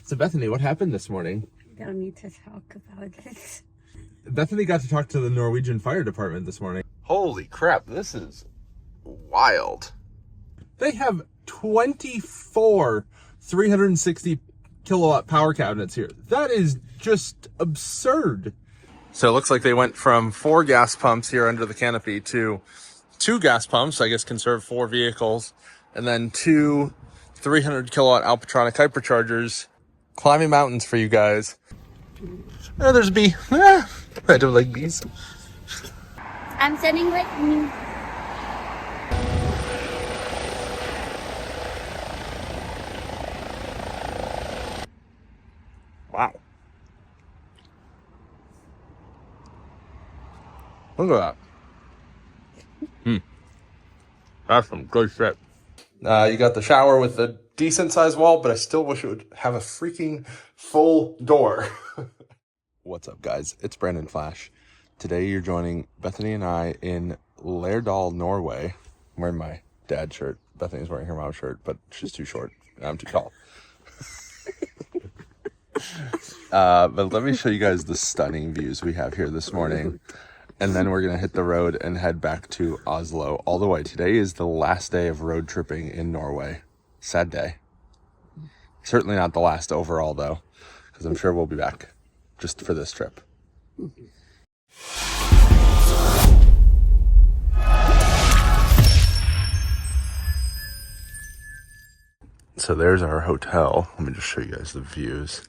So Bethany, what happened this morning? We don't need to talk about it. Bethany got to talk to the Norwegian fire department this morning. Holy crap, this is wild. They have 24 360 kilowatt power cabinets here. That is just absurd. So it looks like they went from 4 gas pumps here under the canopy to 2 gas pumps, I guess can serve 4 vehicles, and then 2 300 kilowatt Alpatronic hyperchargers. Climbing mountains for you guys. Oh, there's a bee. I don't like bees. I'm sending lightning. Wow. Look at that. That's some good shit. You got the shower with a decent sized wall, but I still wish it would have a freaking full door. What's up, guys? It's Brandon Flash. Today you're joining Bethany and I in Lærdal, Norway. I'm wearing my dad's shirt. Bethany's wearing her mom's shirt, but she's too short and I'm too tall. But let me show you guys the stunning views we have here this morning. And then we're going to hit the road and head back to Oslo all the way. Today is the last day of road tripping in Norway. Sad day. Certainly not the last overall, though, because I'm sure we'll be back just for this trip. So there's our hotel. Let me just show you guys the views.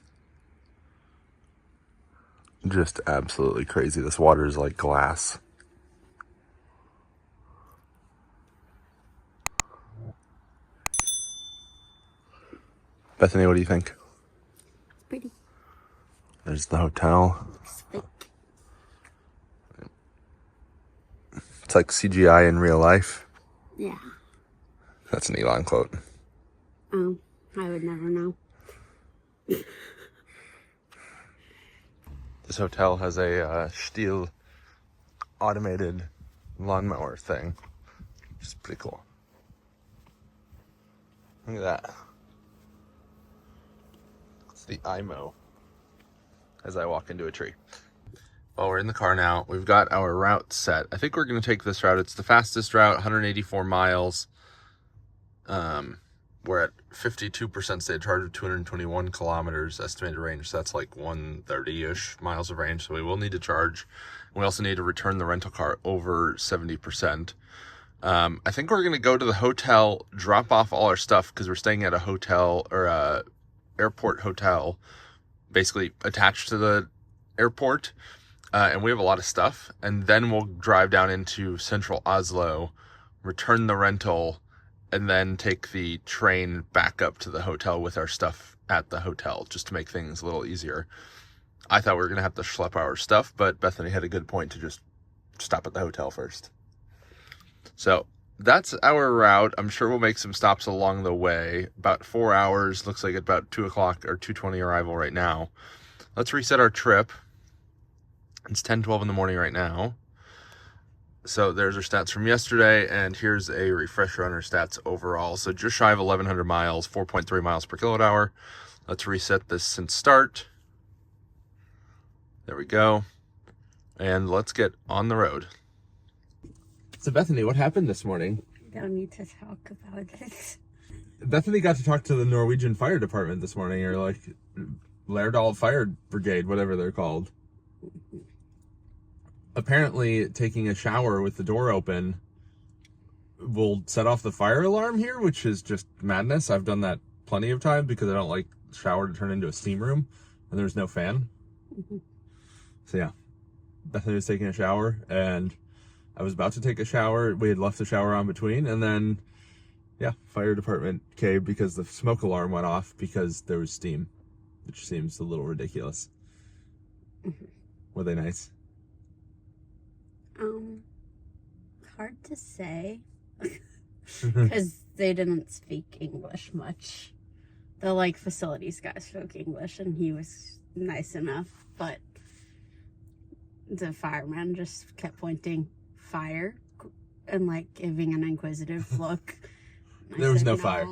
Just absolutely crazy. This water is like glass. Bethany, what do you think? Pretty. There's the hotel. It's like CGI in real life. Yeah. That's an Elon quote. Oh, I would never know. This hotel has a steel automated lawnmower thing, which is pretty cool. Look at that. It's the IMO as I walk into a tree. Well, we're in the car now. We've got our route set. I think we're going to take this route. It's the fastest route, 184 miles. We're at 52% state charge of 221 kilometers estimated range. So that's like 130-ish miles of range. So we will need to charge. We also need to return the rental car over 70%. I think we're going to go to the hotel, drop off all our stuff because we're staying at a hotel or a airport hotel, basically attached to the airport. And we have a lot of stuff. And then we'll drive down into central Oslo, return the rental, and then take the train back up to the hotel with our stuff at the hotel, just to make things a little easier. I thought we were going to have to schlep our stuff, but Bethany had a good point to just stop at the hotel first. So that's our route. I'm sure we'll make some stops along the way. About 4 hours, looks like about 2 o'clock or 2:20 arrival right now. Let's reset our trip. It's 10:12 in the morning right now. So there's our stats from yesterday, and here's a refresher on our stats overall. So just shy of 1,100 miles, 4.3 miles per kilowatt hour. Let's reset this since start. There we go. And let's get on the road. So Bethany, what happened this morning? We don't need to talk about it. Bethany got to talk to the Norwegian fire department this morning, or like Lærdal Fire Brigade, whatever they're called. Apparently, taking a shower with the door open will set off the fire alarm here, which is just madness. I've done that plenty of times because I don't like the shower to turn into a steam room and there's no fan. So yeah, Bethany was taking a shower and I was about to take a shower. We had left the shower on between, and then yeah, fire department came because the smoke alarm went off because there was steam, which seems a little ridiculous. Were they nice? Hard to say because they didn't speak English much. The like facilities guy spoke English and he was nice enough, but the fireman just kept pointing fire and like giving an inquisitive look. There was no fire.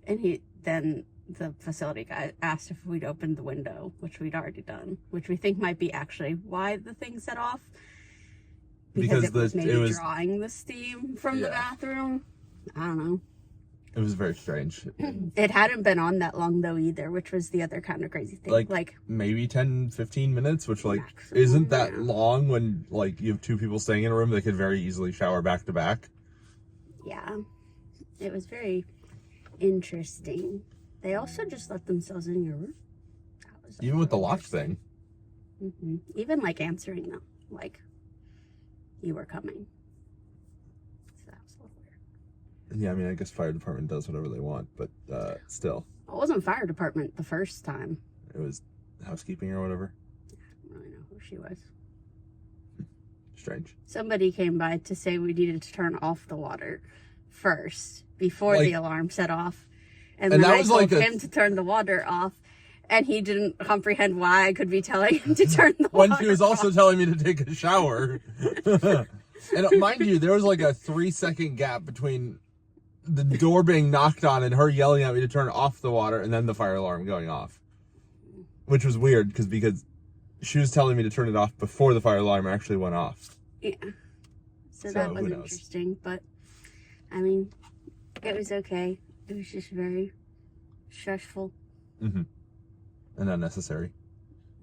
And then the facility guy asked if we'd opened the window, which we'd already done, which we think might be actually why the thing set off. Because it was maybe drawing the steam from the bathroom. I don't know. It was very strange. It hadn't been on that long, though, either, which was the other kind of crazy thing. Like maybe 10, 15 minutes, which, like, maximum, isn't that long when, like, you have two people staying in a room that could very easily shower back to back. Yeah. It was very interesting. They also just let themselves in your room. Even with the locked thing. Mm-hmm. Even, like, answering them. Like, you were coming. So that was a little weird. Yeah, I mean, I guess fire department does whatever they want, but still. It wasn't fire department the first time. It was housekeeping or whatever. I don't really know who she was. Strange. Somebody came by to say we needed to turn off the water first before the alarm set off. And then I told him to turn the water off. And he didn't comprehend why I could be telling him to turn the water off. When she was also telling me to take a shower. And mind you, there was like a 3-second gap between the door being knocked on and her yelling at me to turn off the water and then the fire alarm going off. Which was weird because she was telling me to turn it off before the fire alarm actually went off. Yeah. So that was interesting. But, I mean, it was okay. It was just very stressful. Mm-hmm. And unnecessary.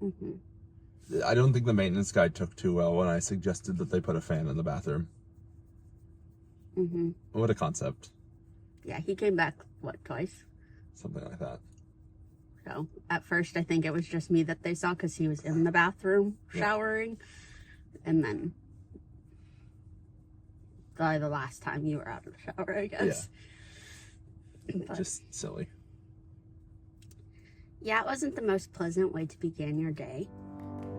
Mm-hmm. I don't think the maintenance guy took too well when I suggested that they put a fan in the bathroom. Mm-hmm. What a concept. Yeah, he came back, twice? Something like that. So, at first, I think it was just me that they saw because he was in the bathroom showering. Yeah. And then, probably the last time you were out of the shower, I guess. Yeah. But just silly. Yeah, it wasn't the most pleasant way to begin your day.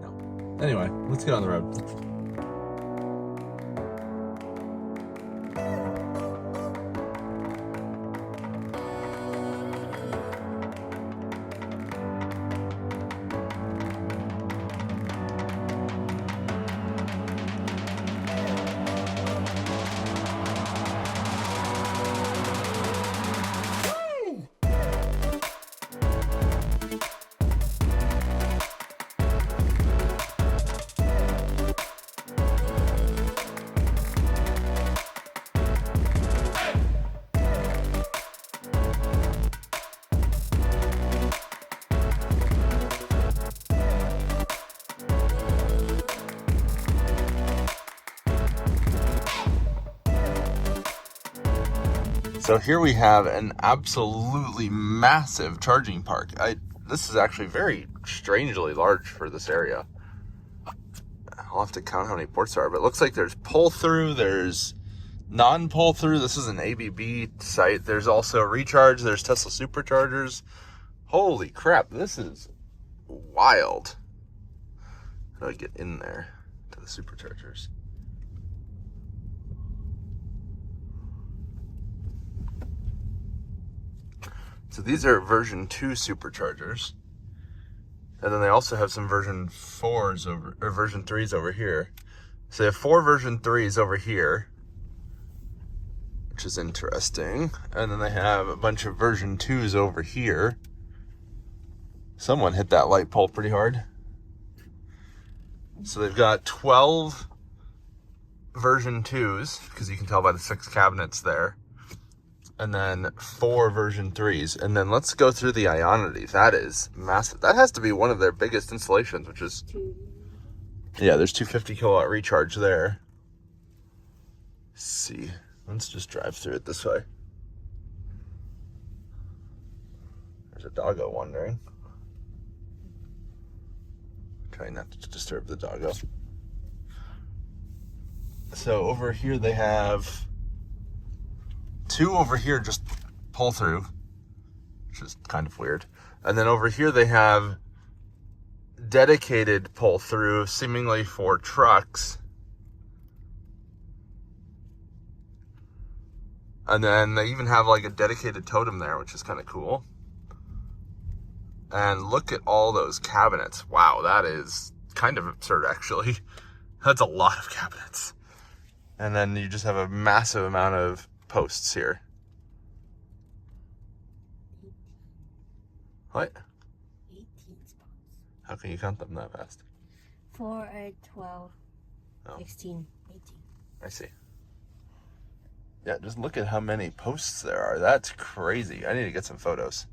No. Anyway, let's get on the road. So here we have an absolutely massive charging park. This is actually very strangely large for this area. I'll have to count how many ports there are, but it looks like there's pull-through, there's non-pull-through. This is an ABB site. There's also recharge, there's Tesla Superchargers. Holy crap, this is wild. How do I get in there to the Superchargers? So these are version 2 Superchargers. And then they also have some version 4s or version 3s over here. So they have 4 version 3s over here, which is interesting. And then they have a bunch of version 2s over here. Someone hit that light pole pretty hard. So they've got 12 version 2s, because you can tell by the 6 cabinets there. And then 4 version 3s. And then let's go through the Ionity. That is massive. That has to be one of their biggest installations, which is... Yeah, there's 250 kilowatt recharge there. Let's see. Let's just drive through it this way. There's a doggo wandering. Try not to disturb the doggo. So over here they have 2 over here just pull through, which is kind of weird. And then over here they have dedicated pull through, seemingly for trucks. And then they even have like a dedicated totem there, which is kind of cool. And look at all those cabinets. Wow, that is kind of absurd, actually. That's a lot of cabinets. And then you just have a massive amount of posts here. What? 18 spots. How can you count them that fast? 4, 8, 12, Oh. 16, 18. I see. Yeah, just look at how many posts there are. That's crazy. I need to get some photos.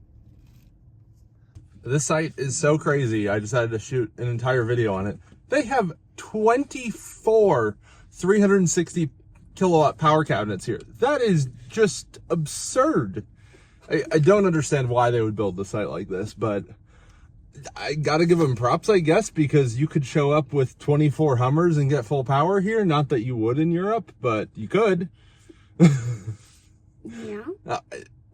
This site is so crazy. I decided to shoot an entire video on it. They have 24 360 kilowatt power cabinets here. That is just absurd. I don't understand why they would build a site like this, but I gotta give them props, I guess, because you could show up with 24 Hummers and get full power here. Not that you would in Europe, but you could. Yeah.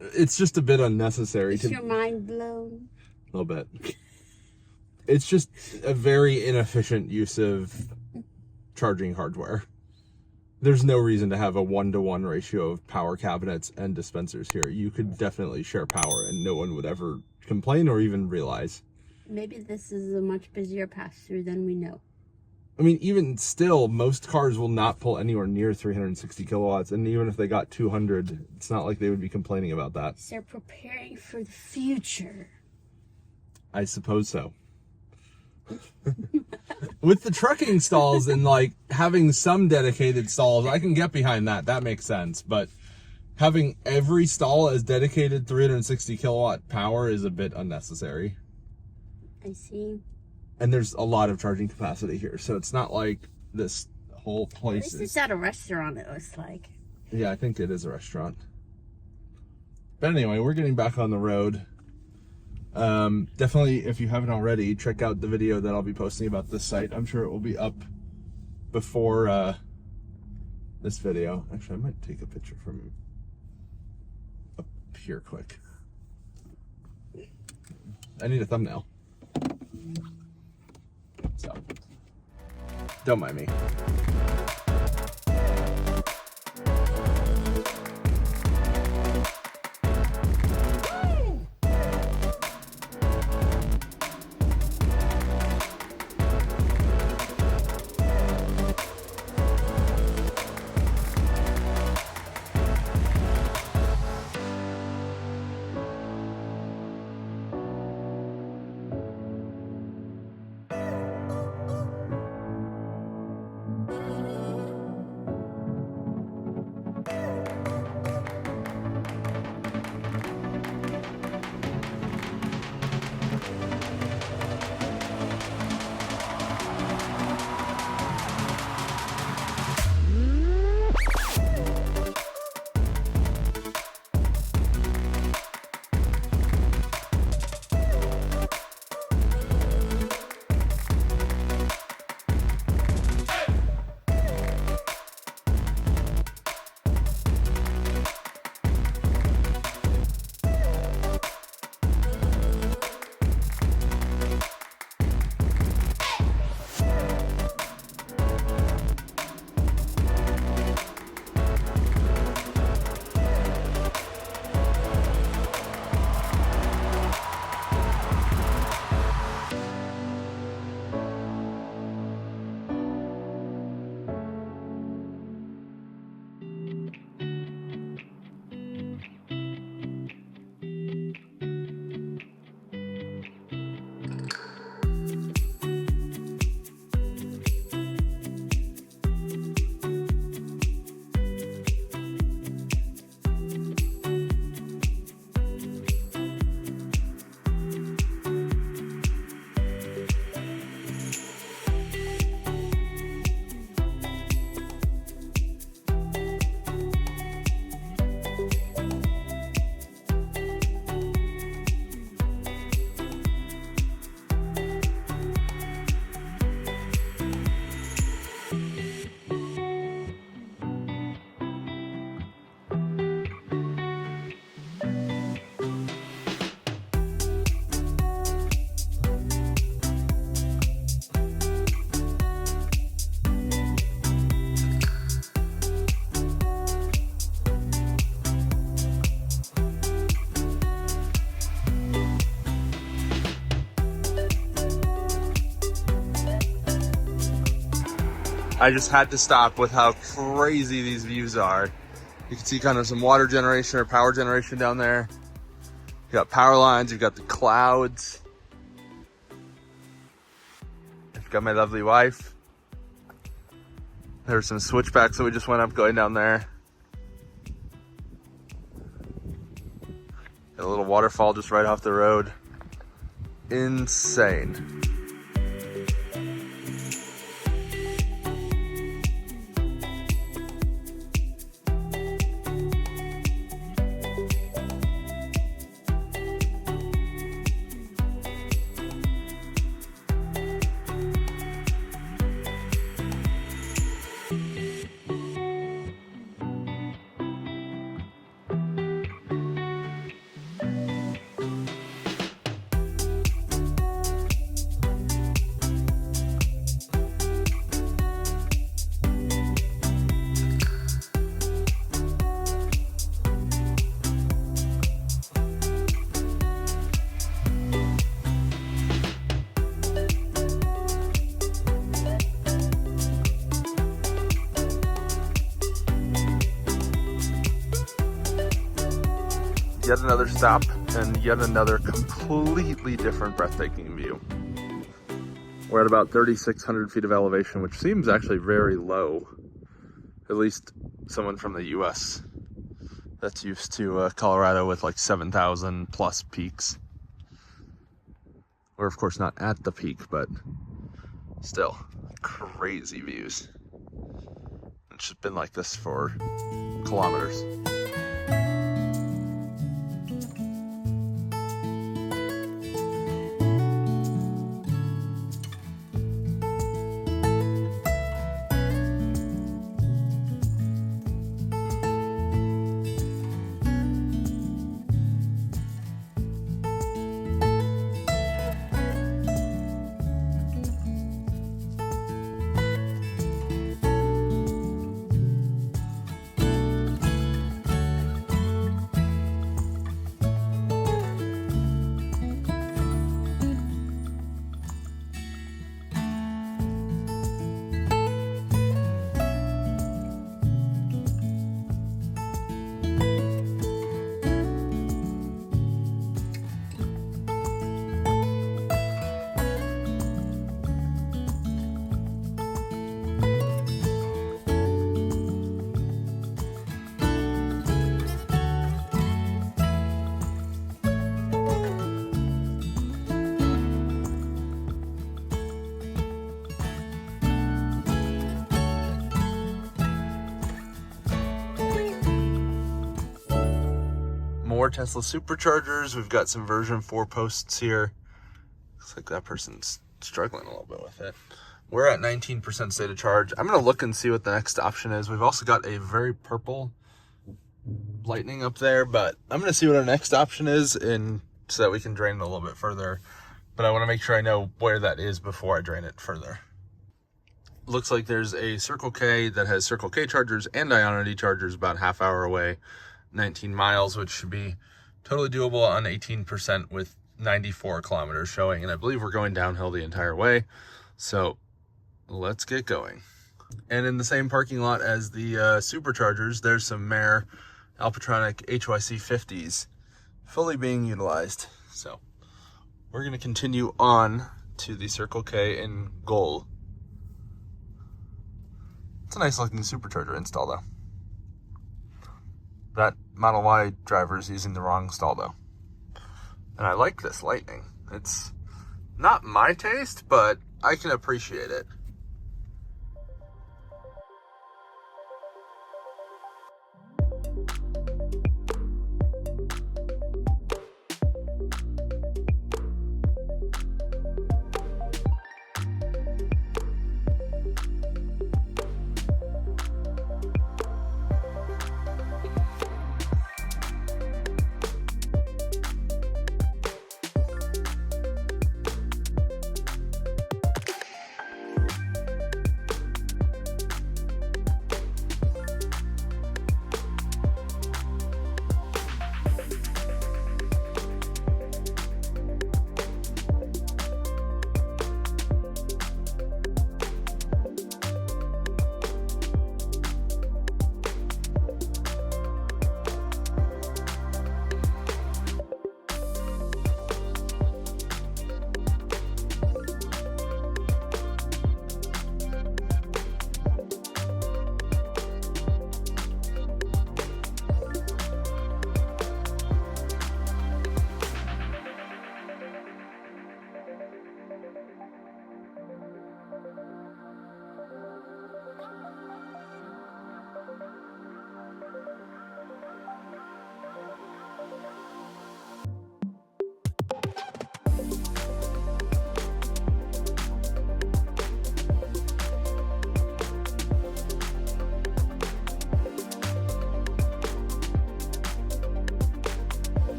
It's just a bit unnecessary. Is your mind blown? A little bit. It's just a very inefficient use of charging hardware. There's no reason to have a 1-to-1 ratio of power cabinets and dispensers here. You could definitely share power and no one would ever complain or even realize. Maybe this is a much busier pass-through than we know. I mean, even still, most cars will not pull anywhere near 360 kilowatts. And even if they got 200, it's not like they would be complaining about that. They're preparing for the future. I suppose so. With the trucking stalls and like having some dedicated stalls, I can get behind that. That makes sense. But having every stall as dedicated 360 kilowatt power is a bit unnecessary. I see. And there's a lot of charging capacity here, so it's not like this whole place At least it's at a restaurant, it looks like. Yeah, I think it is a restaurant. But anyway, we're getting back on the road. Definitely, if you haven't already, check out the video that I'll be posting about this site. I'm sure it will be up before this video. Actually, I might take a picture from up here quick. I need a thumbnail. So, don't mind me. I just had to stop with how crazy these views are. You can see kind of some water generation or power generation down there. You got power lines, you've got the clouds. I've got my lovely wife. There's some switchbacks that we just went up going down there. Got a little waterfall just right off the road. Insane. Yet another stop and yet another completely different breathtaking view. We're at about 3,600 feet of elevation, which seems actually very low. At least someone from the US that's used to Colorado with like 7,000 plus peaks. We're of course not at the peak, but still crazy views. It's just been like this for kilometers. More Tesla Superchargers. We've got some version 4 posts here. Looks like that person's struggling a little bit with it. We're at 19% state of charge. I'm going to look and see what the next option is. We've also got a very purple lightning up there, but I'm going to see what our next option is and so that we can drain it a little bit further. But I want to make sure I know where that is before I drain it further. Looks like there's a Circle K that has Circle K chargers and Ionity chargers about half hour away, 19 miles, which should be totally doable on 18% with 94 kilometers showing. And I believe we're going downhill the entire way. So let's get going. And in the same parking lot as the Superchargers, there's some Mare Alpatronic HYC 50s fully being utilized. So we're going to continue on to the Circle K in Gaul. It's a nice looking Supercharger install though. That Model Y driver is using the wrong stall though. And I like this lightning. It's not my taste, but I can appreciate it.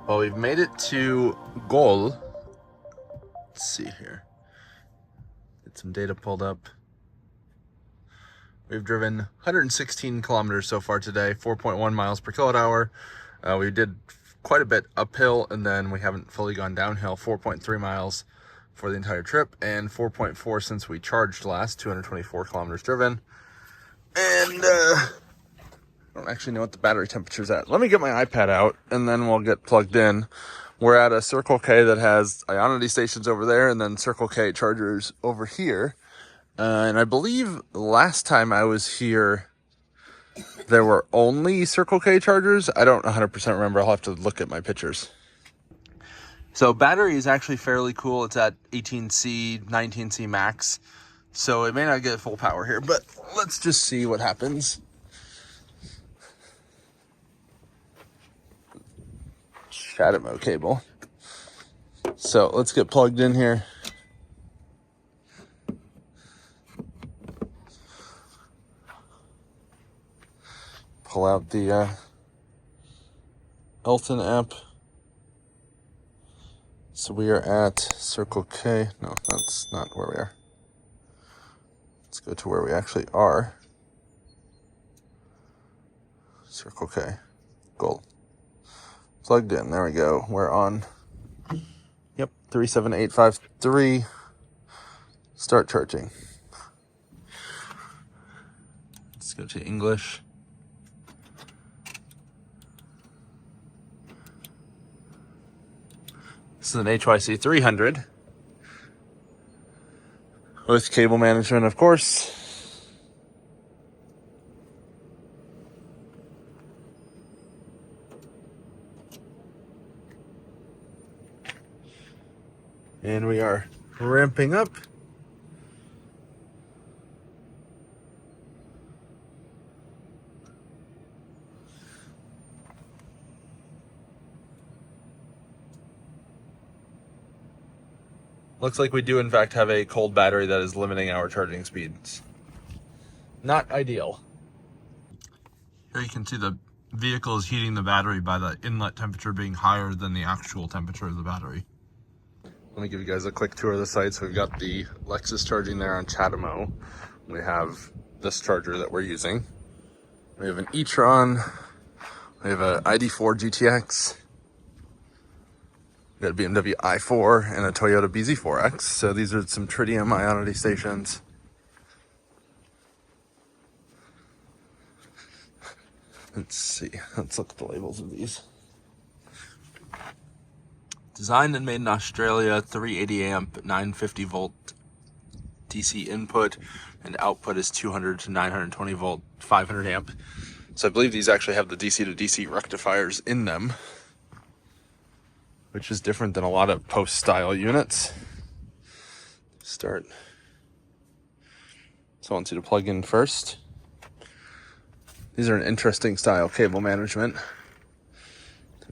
Well, we've made it to Gaul. Let's see here. Get some data pulled up. We've driven 116 kilometers so far today, 4.1 miles per kilowatt hour. We did quite a bit uphill, and then we haven't fully gone downhill, 4.3 miles for the entire trip, and 4.4 since we charged last, 224 kilometers driven. And I don't actually know what the battery temperature's at. Let me get my iPad out, and then we'll get plugged in. We're at a Circle K that has Ionity stations over there, and then Circle K chargers over here. And I believe last time I was here, there were only Circle K chargers. I don't 100% remember. I'll have to look at my pictures. So battery is actually fairly cool. It's at 18C, 19C max. So it may not get full power here, but let's just see what happens. CHAdeMO cable. So let's get plugged in here. Pull out the Elton app. So we are at Circle K. No, that's not where we are. Let's go to where we actually are. Circle K. Gaul. Plugged in. There we go. We're on. Yep. 37853. Start charging. Let's go to English. This is an HYC 300 with cable management, of course. And we are ramping up. Looks like we do in fact have a cold battery that is limiting our charging speeds. Not ideal. Here you can see the vehicle is heating the battery by the inlet temperature being higher than the actual temperature of the battery. Let me give you guys a quick tour of the site. So we've got the Lexus charging there on CHAdeMO. We have this charger that we're using. We have an e-tron. We have an ID4 GTX. We've got a BMW i4 and a Toyota BZ4X. So these are some tritium Ionity stations. Let's see. Let's look at the labels of these. Designed and made in Australia, 380 amp, 950 volt DC input, and output is 200 to 920 volt, 500 amp. So I believe these actually have the DC to DC rectifiers in them, which is different than a lot of post-style units. Start. So I want you to plug in first. These are an interesting style cable management.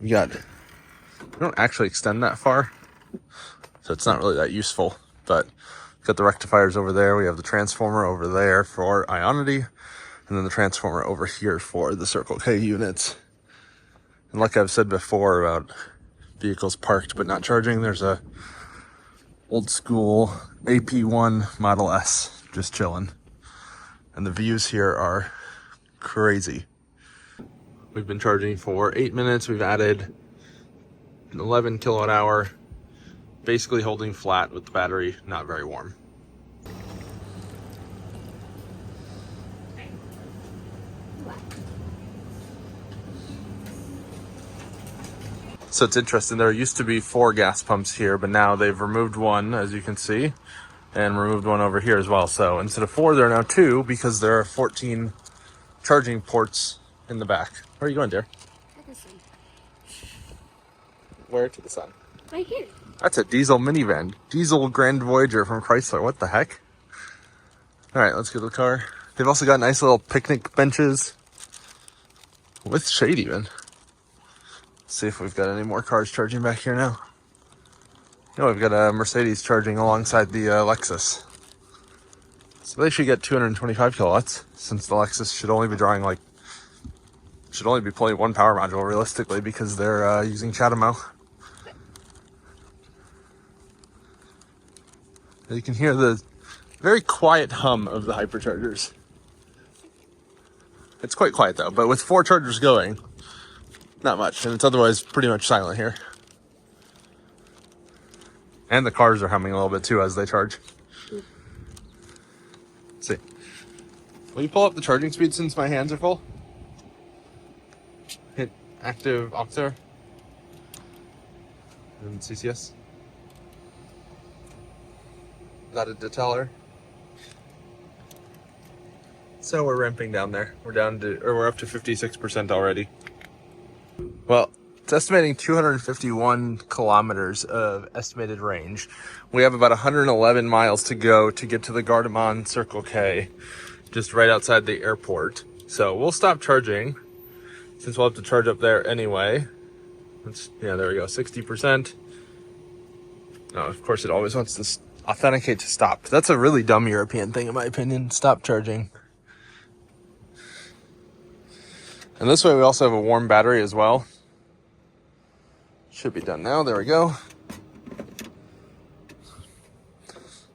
We don't actually extend that far, so it's not really that useful, but we've got the rectifiers over there. We have the transformer over there for Ionity, and then the transformer over here for the Circle K units. And like I've said before about vehicles parked but not charging, there's a old school AP1 Model S just chilling. And the views here are crazy. We've been charging for 8 minutes. We've added 11 kilowatt hour, basically holding flat with the battery not very warm. So it's interesting, there used to be 4 gas pumps here, but now they've removed one, as you can see, and removed one over here as well. So instead of 4, there are now 2, because there are 14 charging ports in the back. Where are you going, dear? To the sun. Where to the sun? Right here. That's a diesel minivan. Diesel Grand Voyager from Chrysler. What the heck? All right, let's get to the car. They've also got nice little picnic benches with shade even. Let's see if we've got any more cars charging back here now. No, we've got a Mercedes charging alongside the Lexus. So they should get 225 kilowatts, since the Lexus should only be drawing like Should only be pulling one power module realistically because they're using Chatamo. You can hear the very quiet hum of the hyperchargers. It's quite quiet though, but with 4 chargers going, not much. And it's otherwise pretty much silent here. And the cars are humming a little bit too as they charge. Let's see. Will you pull up the charging speed since my hands are full? Hit active octar and CCS. Not a detaller. So we're ramping down there. We're up to 56% already. Well, it's estimating 251 kilometers of estimated range. We have about 111 miles to go to get to the Gardermoen Circle K, just right outside the airport. So we'll stop charging since we'll have to charge up there anyway. Yeah, there we go, 60%. Oh, of course it always wants to authenticate to stop. That's a really dumb European thing in my opinion. Stop charging. And this way we also have a warm battery as well. Should be done now. There we go.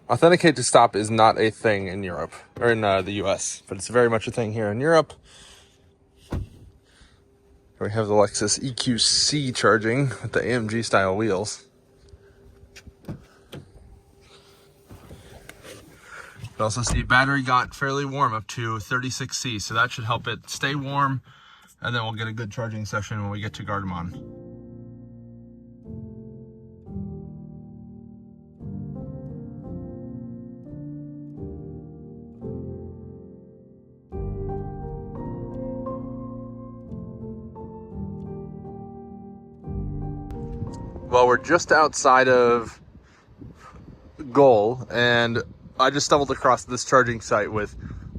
Authenticate to stop is not a thing in Europe or in the US, but it's very much a thing here in Europe. We have the Lexus EQC charging with the AMG style wheels. You also see battery got fairly warm up to 36C, so that should help it stay warm, and then we'll get a good charging session when we get to Gardermoen. Well, we're just outside of Gaul, and I just stumbled across this charging site with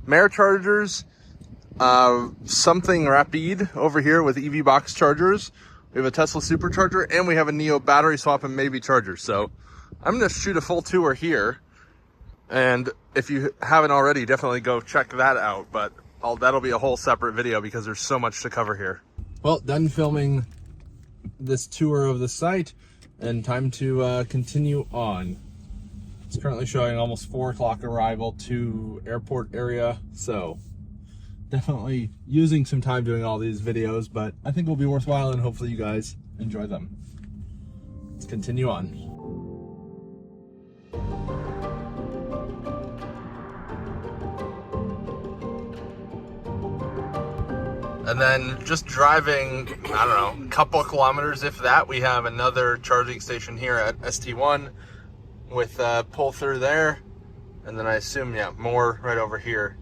Mare chargers, something Rapide over here with EV box chargers. We have a Tesla Supercharger, and we have a Neo battery swap and maybe charger. So I'm going to shoot a full tour here. And if you haven't already, definitely go check that out. But that'll be a whole separate video because there's so much to cover here. Well, done filming this tour of the site and time to continue on. It's currently showing almost 4 o'clock arrival to airport area, so definitely using some time doing all these videos, but I think will be worthwhile and hopefully you guys enjoy them. Let's continue on. And then just driving, I don't know, a couple of kilometers, if that, we have another charging station here at ST1 with pull through there. And then I assume, yeah, more right over here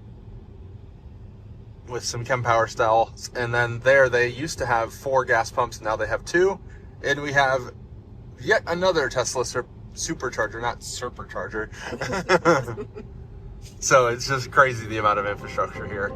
with some Kempower styles. And then there they used to have 4 gas pumps, now they have 2. And we have yet another Tesla Supercharger, not Supercharger. So it's just crazy the amount of infrastructure here.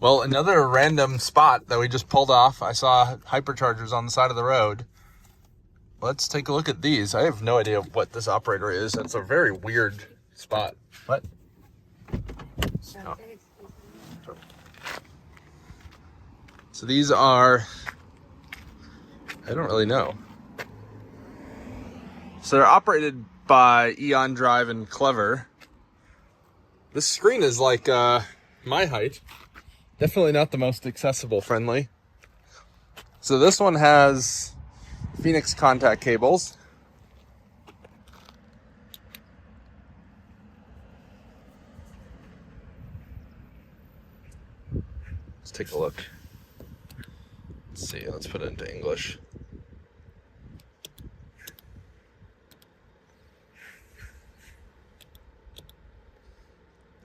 Well, another random spot that we just pulled off, I saw hyperchargers on the side of the road. let's take a look at these. I have no idea what this operator is. It's a very weird spot. What? Oh. So these are, I don't really know. So they're operated by Eon Drive and Clever. This screen is like my height. Definitely not the most accessible friendly. So this one has Phoenix contact cables. Let's take a look. Let's see, let's put it into English.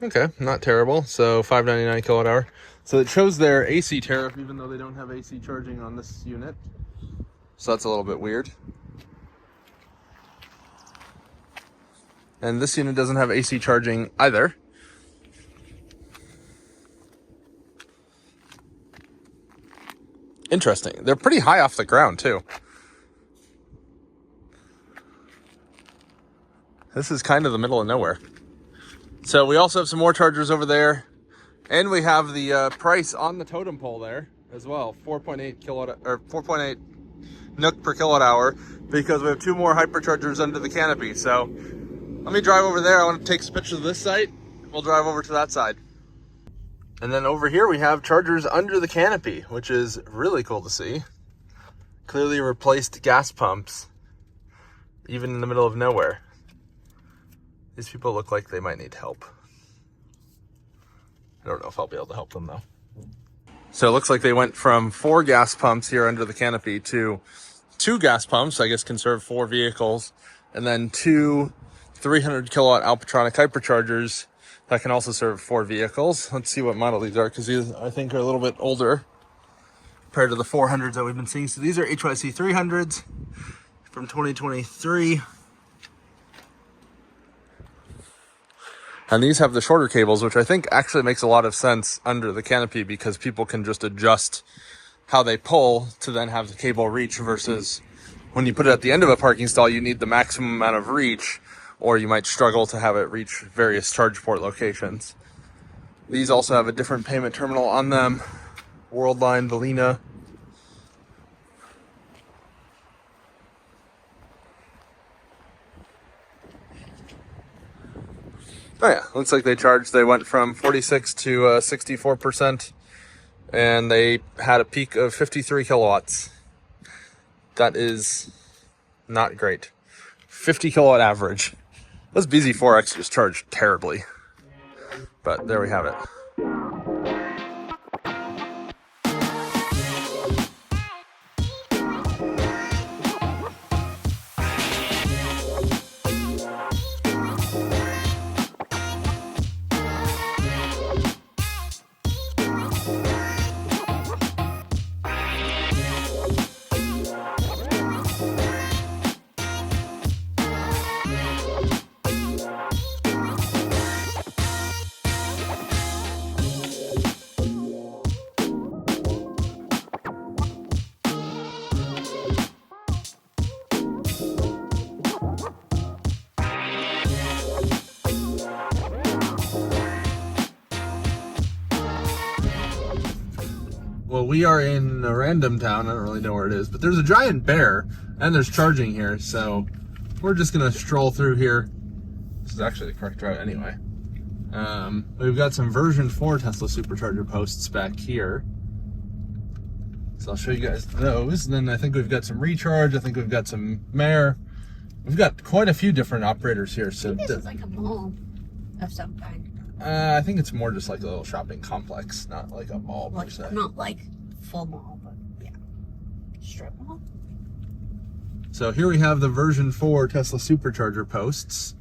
Okay, not terrible. So $5.99 kilowatt hour. So it shows their AC tariff, even though they don't have AC charging on this unit. So that's a little bit weird. And this unit doesn't have AC charging either. Interesting. They're pretty high off the ground too. This is kind of the middle of nowhere. So we also have some more chargers over there. And we have the price on the totem pole there as well. 4.8 nook per kilowatt hour, because we have 2 more hyperchargers under the canopy. So let me drive over there. I want to take some pictures of this site. We'll drive over to that side. And then over here we have chargers under the canopy, which is really cool to see. Clearly replaced gas pumps, even in the middle of nowhere. These people look like they might need help. I don't know if I'll be able to help them though. So it looks like they went from 4 gas pumps here under the canopy to 2 gas pumps, I guess can serve 4 vehicles, and then 2 300 kilowatt Alpatronic hyperchargers that can also serve 4 vehicles. Let's see what model these are, because these I think are a little bit older compared to the 400s that we've been seeing. So these are HYC 300s from 2023. And these have the shorter cables, which I think actually makes a lot of sense under the canopy, because people can just adjust how they pull to then have the cable reach, versus when you put it at the end of a parking stall, you need the maximum amount of reach, or you might struggle to have it reach various charge port locations. These also have a different payment terminal on them. Worldline, Valina. Oh yeah, looks like they went from 46 to 64%, and they had a peak of 53 kilowatts. That is not great. 50 kilowatt average. Those BZ4X just charge terribly, but there we have it. Well, we are in a random town. I don't really know where it is, but there's a giant bear and there's charging here. So we're just going to stroll through here. This is actually the correct route anyway. We've got some version 4 Tesla Supercharger posts back here. So I'll show you guys those. And then I think we've got some recharge. I think we've got some Mare. We've got quite a few different operators here. So this is like a mall of some kind. I think it's more just like a little shopping complex, not like a mall per se. Not like full mall, but yeah, strip mall. So here we have the version 4 Tesla Supercharger posts.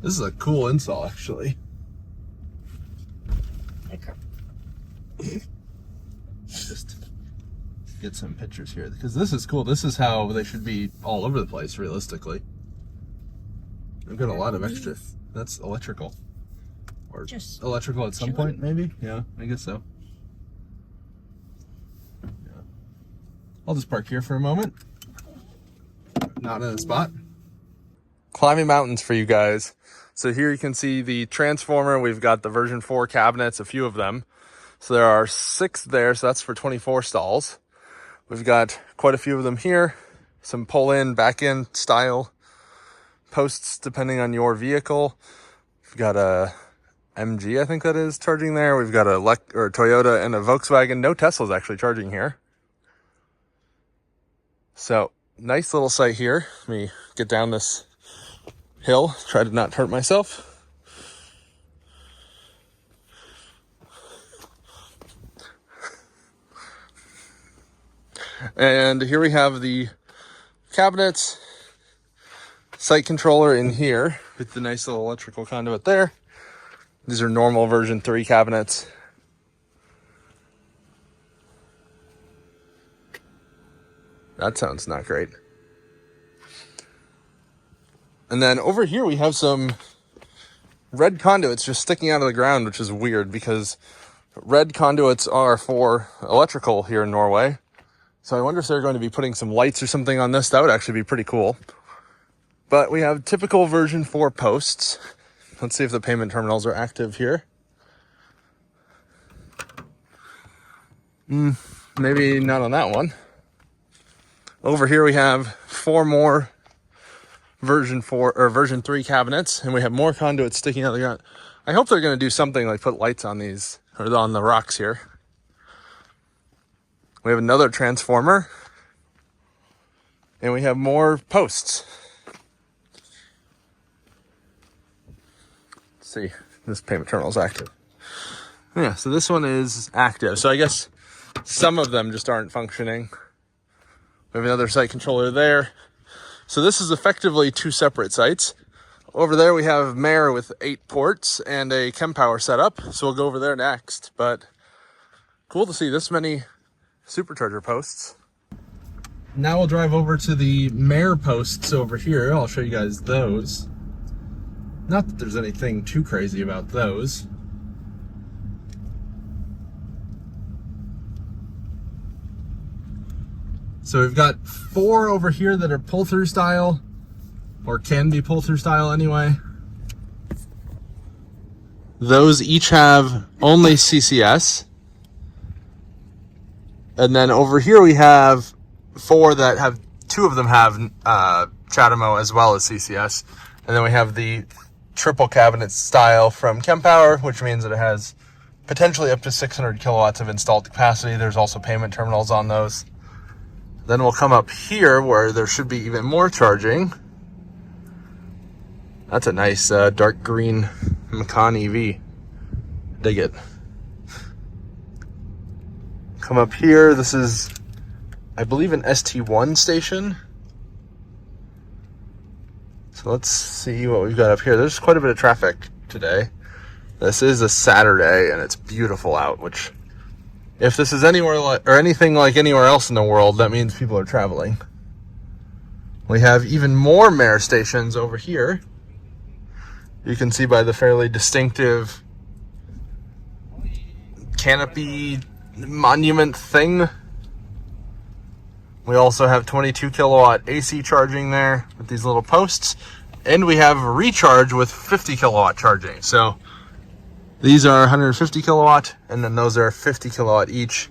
This is a cool install, actually. Just get some pictures here, because this is cool. This is how they should be all over the place, realistically. We've got a lot of extra. That's electrical. Or just electrical at some point, maybe? Yeah, I guess so. Yeah. I'll just park here for a moment. Not in a spot. Climbing mountains for you guys. So here you can see the transformer. We've got the version 4 cabinets, a few of them. So there are 6 there, so that's for 24 stalls. We've got quite a few of them here. Some pull in, back in style posts depending on your vehicle. We've got a MG, I think that is, charging there. We've got a Toyota and a Volkswagen. No Tesla's actually charging here. So nice little site here. Let me get down this hill, try to not hurt myself. And here we have the cabinets, site controller in here with the nice little electrical conduit there. These are normal version 3 cabinets. That sounds not great. And then over here we have some red conduits just sticking out of the ground, which is weird because red conduits are for electrical here in Norway. So I wonder if they're going to be putting some lights or something on this. That would actually be pretty cool. But we have typical version 4 posts. Let's see if the payment terminals are active here. Maybe not on that one. Over here we have 4 more version 4 or version 3 cabinets, and we have more conduits sticking out of the ground. I hope they're going to do something like put lights on these or on the rocks here. We have another transformer, and we have more posts. Let's see, this payment terminal is active. Yeah, so this one is active. So I guess some of them just aren't functioning. We have another site controller there. So this is effectively 2 separate sites. Over there we have Mare with 8 ports and a ChemPower setup. So we'll go over there next. But cool to see this many Supercharger posts. Now we'll drive over to the Mare posts over here. I'll show you guys those. Not that there's anything too crazy about those. So we've got 4 over here that are pull-through style, or can be pull-through style anyway. Those each have only CCS. And then over here we have 4 that have, 2 of them have CHAdeMO as well as CCS. And then we have the triple cabinet style from ChemPower, which means that it has potentially up to 600 kilowatts of installed capacity. There's also payment terminals on those. Then we'll come up here where there should be even more charging. That's a nice dark green Macan EV. Dig it. Come up here. This is, I believe, an ST1 station. So let's see what we've got up here. There's quite a bit of traffic today. This is a Saturday and it's beautiful out, which if this is anywhere or anything like anywhere else in the world, that means people are traveling. We have even more Mare stations over here. You can see by the fairly distinctive canopy monument thing. We also have 22 kilowatt AC charging there with these little posts. And we have recharge with 50 kilowatt charging. So these are 150 kilowatt, and then those are 50 kilowatt each.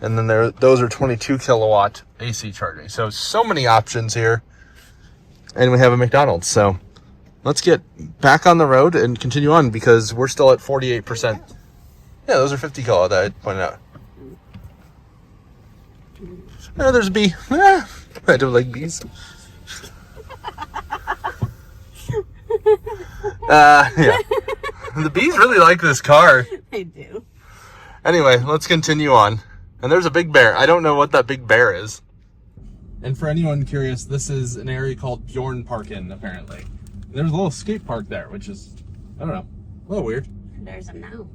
And then those are 22 kilowatt AC charging. So many options here. And we have a McDonald's. So let's get back on the road and continue on because we're still at 48%. Yeah, those are 50 kilowatt that I pointed out. Oh, there's a bee. I don't like bees. Yeah. The bees really like this car. They do. Anyway, let's continue on. And there's a big bear. I don't know what that big bear is. And for anyone curious, this is an area called Bjornparken, apparently. There's a little skate park there, which is, I don't know, a little weird. There's a gnome.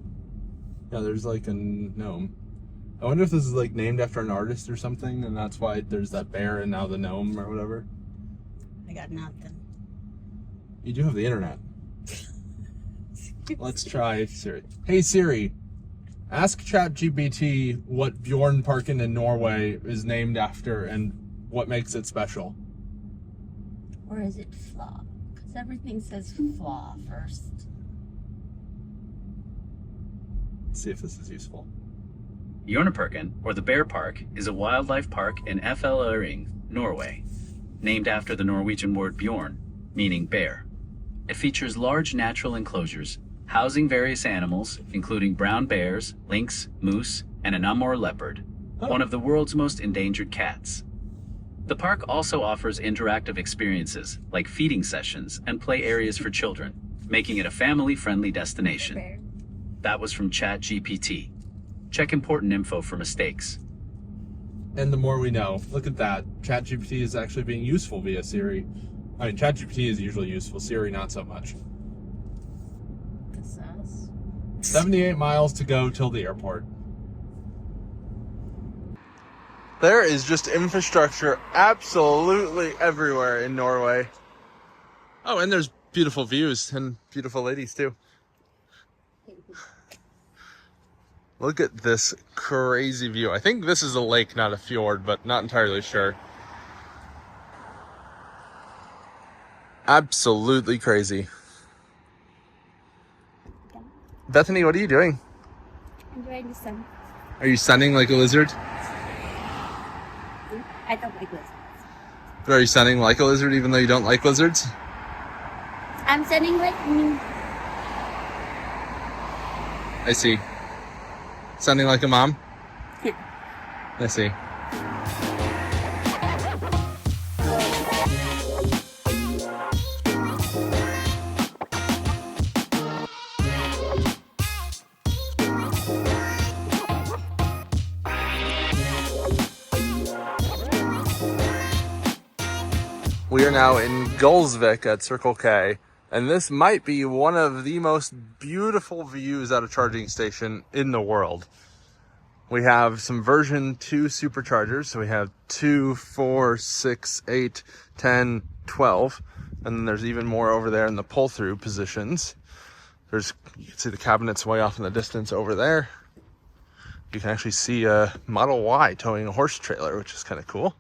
Yeah, there's like a gnome. I wonder if this is like named after an artist or something, and that's why there's that bear and now the gnome or whatever. I got nothing. You do have the internet. Let's try Siri. Hey Siri, ask ChatGPT what Bjornparken in Norway is named after and what makes it special. Or is it flaw? Because everything says flaw first. Let's see if this is useful. Bjørneparken, or the Bear Park, is a wildlife park in Lærdal, Norway, named after the Norwegian word bjorn, meaning bear. It features large natural enclosures, housing various animals, including brown bears, lynx, moose, and an Amur leopard, one of the world's most endangered cats. The park also offers interactive experiences like feeding sessions and play areas for children, making it a family-friendly destination. That was from ChatGPT. Check important info for mistakes. And the more we know, look at that. ChatGPT is actually being useful via Siri. I mean, ChatGPT is usually useful, Siri not so much. 78 miles to go till the airport. There is just infrastructure absolutely everywhere in Norway. Oh, and there's beautiful views and beautiful ladies too. Look at this crazy view. I think this is a lake, not a fjord, but not entirely sure. Absolutely crazy. Bethany, what are you doing? Enjoying the sun. Are you sunning like a lizard? I don't like lizards. But are you sunning like a lizard even though you don't like lizards? I'm sunning like me. I see. Sunning like a mom? Yeah. I see. We are now in Gulsvik at Circle K, and this might be one of the most beautiful views at a charging station in the world. We have some version 2 superchargers, so we have 2, 4, 6, 8, 10, 12, and then there's even more over there in the pull-through positions. You can see the cabinets way off in the distance over there. You can actually see a Model Y towing a horse trailer, which is kind of cool.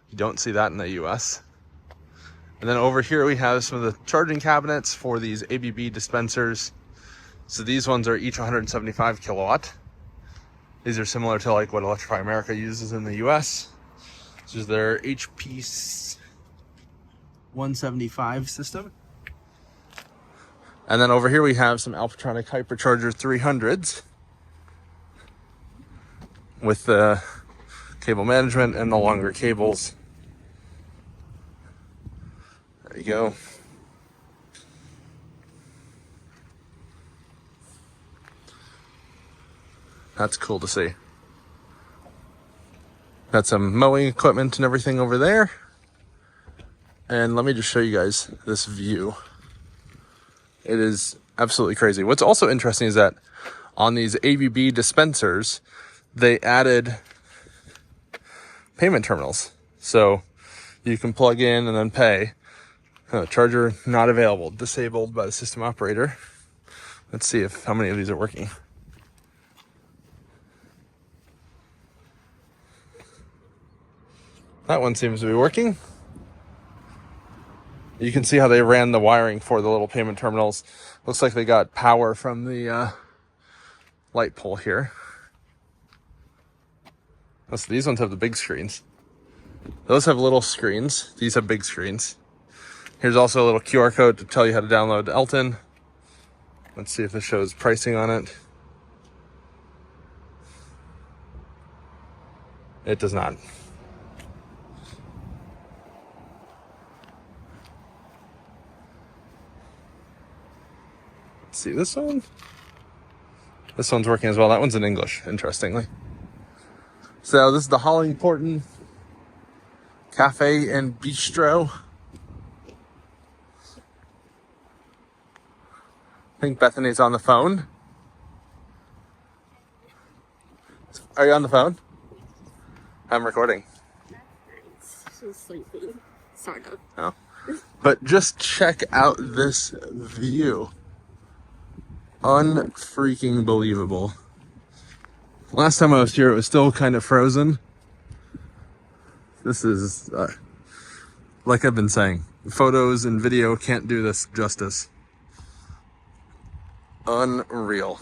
You don't see that in the US. And then over here we have some of the charging cabinets for these ABB dispensers. So these ones are each 175 kilowatt. These are similar to like what Electrify America uses in the US. This is their HP 175 system. And then over here we have some Alphatronic Hypercharger 300s with the cable management and the longer cables. There you go. That's cool to see. Got some mowing equipment and everything over there. And let me just show you guys this view. It is absolutely crazy. What's also interesting is that on these ABB dispensers, they added payment terminals. So you can plug in and then pay. Charger not available, disabled by the system operator. Let's see how many of these are working. That one seems to be working. You can see how they ran the wiring for the little payment terminals. Looks like they got power from the light pole here. So these ones have the big screens. Those have little screens. These have big screens. Here's also a little QR code to tell you how to download Elton. Let's see if this shows pricing on it. It does not. Let's see this one. This one's working as well. That one's in English, interestingly. So this is the Hollingporton Cafe and Bistro. I think Bethany's on the phone. Are you on the phone? I'm recording. That's nice. She's sleeping. Sort of. Oh. But just check out this view. Unfreaking believable. Last time I was here, it was still kind of frozen. This is Like I've been saying, photos and video can't do this justice. Unreal.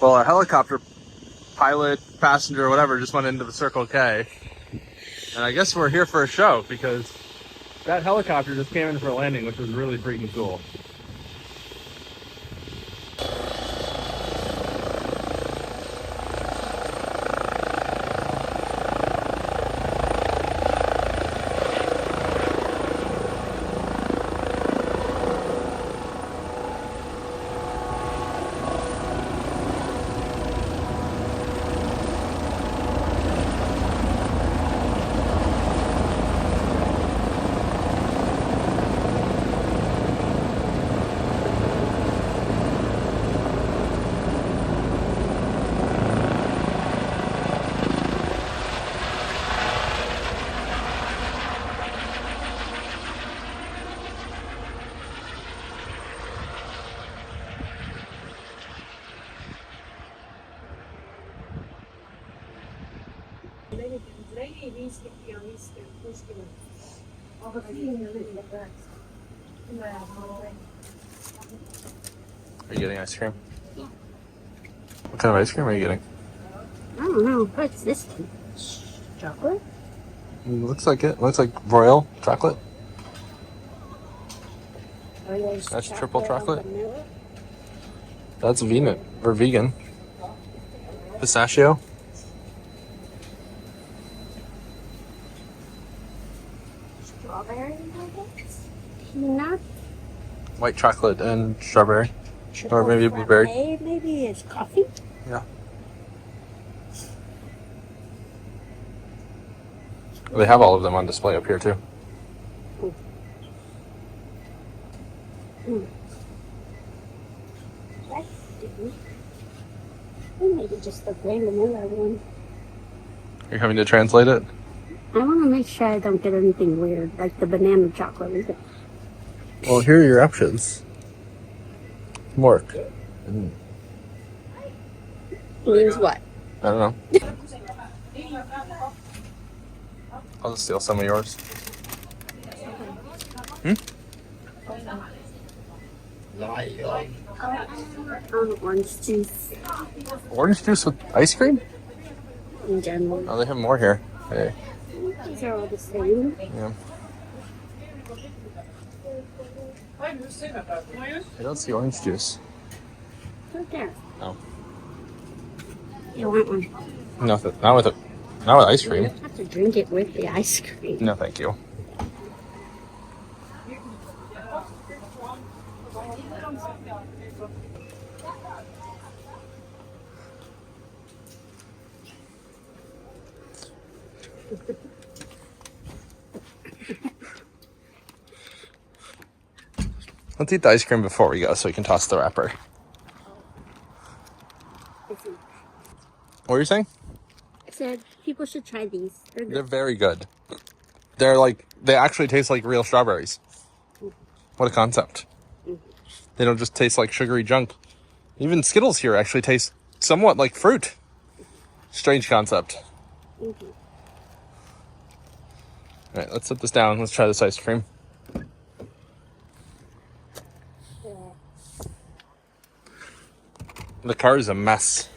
Well, a helicopter pilot, passenger, whatever, just went into the Circle K. And I guess we're here for a show because that helicopter just came in for a landing, which was really freaking cool. Are you getting ice cream? Yeah. What kind of ice cream are you getting? I don't know. What's this thing? Chocolate? Looks like it. Looks like royal chocolate. Or there's That's triple chocolate? vanilla? That's vegan or vegan. Pistachio. Strawberry, I guess? Peanut? White chocolate and strawberry. Triple Or maybe blueberry. frappe, maybe it's coffee? Yeah. They have all of them on display up here too. That's different. Or maybe just the plain vanilla one. You're having to translate it? I want to make sure I don't get anything weird, like the banana chocolate. Well, here are your options. Mork. Means what? I don't know. I'll just steal some of yours. Orange juice Orange juice with ice cream? in general. Oh, they have more here. Hey. These are all the same. Yeah. I don't see orange juice. Right there. Oh. You want one? No, not with ice You cream. have to drink it with the ice cream. No, thank you. Let's eat the ice cream before we go so we can toss the wrapper. What were you saying? I said people should try these. They're They're good. very good. They actually taste like real strawberries. What a concept. They don't just taste like sugary junk. Even Skittles here actually taste somewhat like fruit. Strange concept. All right, let's set this down. Let's try this ice cream. The car is a mess.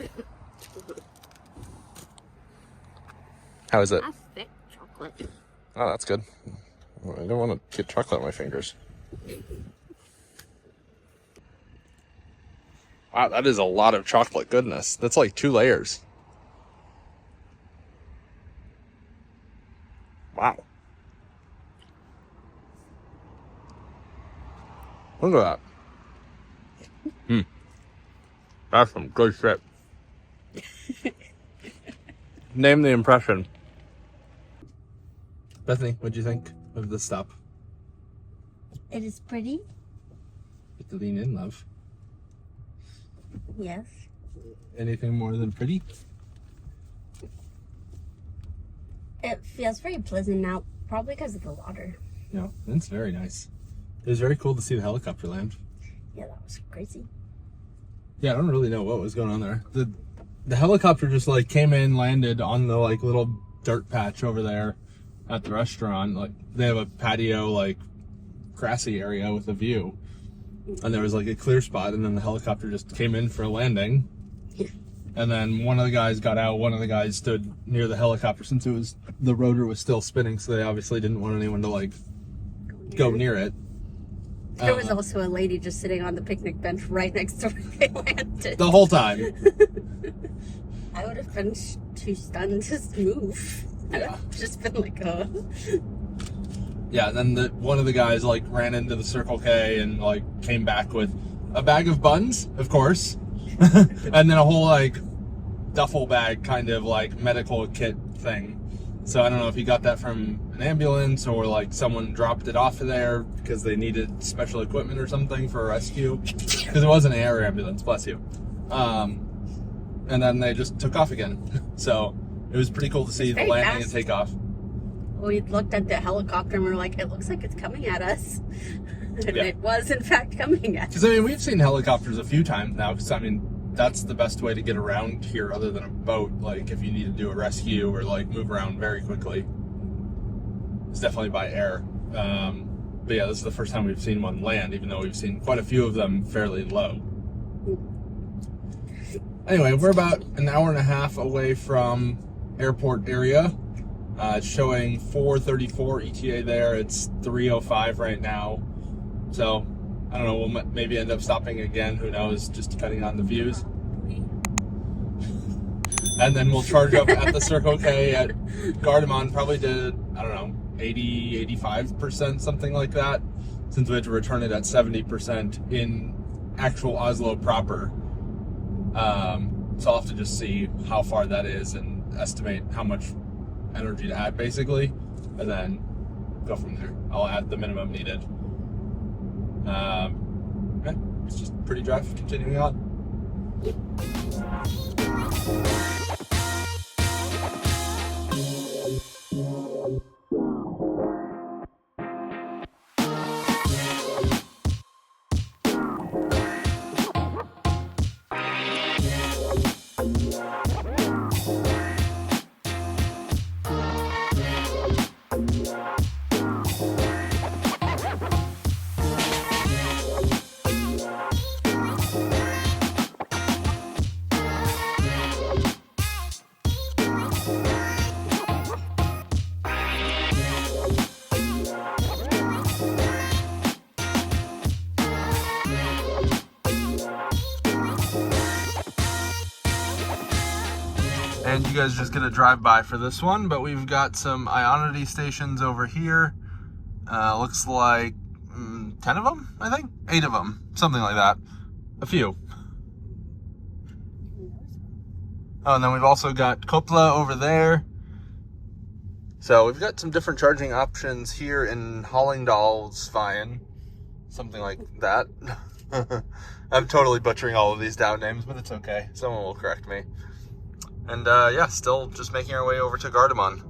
How is it? That's thick chocolate. Oh, that's good. I don't want to get chocolate on my fingers. Wow, that is a lot of chocolate. Goodness. That's like 2 layers. Look at that. That's some good shit. Name the impression. Bethany, what'd you think of the stop? It is pretty. Get to lean in, love. Yes. Anything more than pretty? It feels very pleasant now, probably because of the water. Yeah, it's very nice. It was very cool to see the helicopter land. Yeah, that was crazy. Yeah, I don't really know what was going on there. The helicopter just like came in, landed on the like little dirt patch over there at the restaurant. Like they have a patio, like grassy area with a view, and there was like a clear spot, and then the helicopter just came in for a landing. And then one of the guys got out. One of the guys stood near the helicopter since the rotor was still spinning, so they obviously didn't want anyone to like go near it. There was also a lady just sitting on the picnic bench right next to where they landed. The whole time. I would have been too stunned to move. I would have just been like, oh. Yeah, and then one of the guys like ran into the Circle K and like came back with a bag of buns, of course, and then a whole like duffel bag kind of like medical kit thing. So I don't know if he got that from an ambulance or like someone dropped it off of there because they needed special equipment or something for a rescue. Because it was an air ambulance, bless you. And then they just took off again. So it was pretty cool to see the landing and takeoff. We looked at the helicopter and we were like, it looks like it's coming at us. And it was in fact coming at us. Because I mean, we've seen helicopters a few times now. Because I mean, that's the best way to get around here other than a boat. Like if you need to do a rescue or like move around very quickly, it's definitely by air. But yeah, this is the first time we've seen one land, even though we've seen quite a few of them fairly low. Anyway, we're about an hour and a half away from airport area. It's showing 434 ETA there. It's 305 right now. So I don't know, we'll maybe end up stopping again, who knows, just depending on the views. And then we'll charge up at the Circle K at Gardermoen, probably to, I don't know, 80, 85%, something like that, since we had to return it at 70% in actual Oslo proper. So I'll have to just see how far that is and estimate how much energy to add, basically, and then go from there. I'll add the minimum needed. It's just a pretty drive, continuing on. And you guys just get a drive-by for this one, but we've got some Ionity stations over here. Looks like 10 of them, I think? 8 of them, something like that. A few. Oh, and then we've also got Kopla over there. So we've got some different charging options here in Hallingdalsveien. Something like that. I'm totally butchering all of these down names, but it's okay. Someone will correct me. And yeah, still just making our way over to Gardermoen.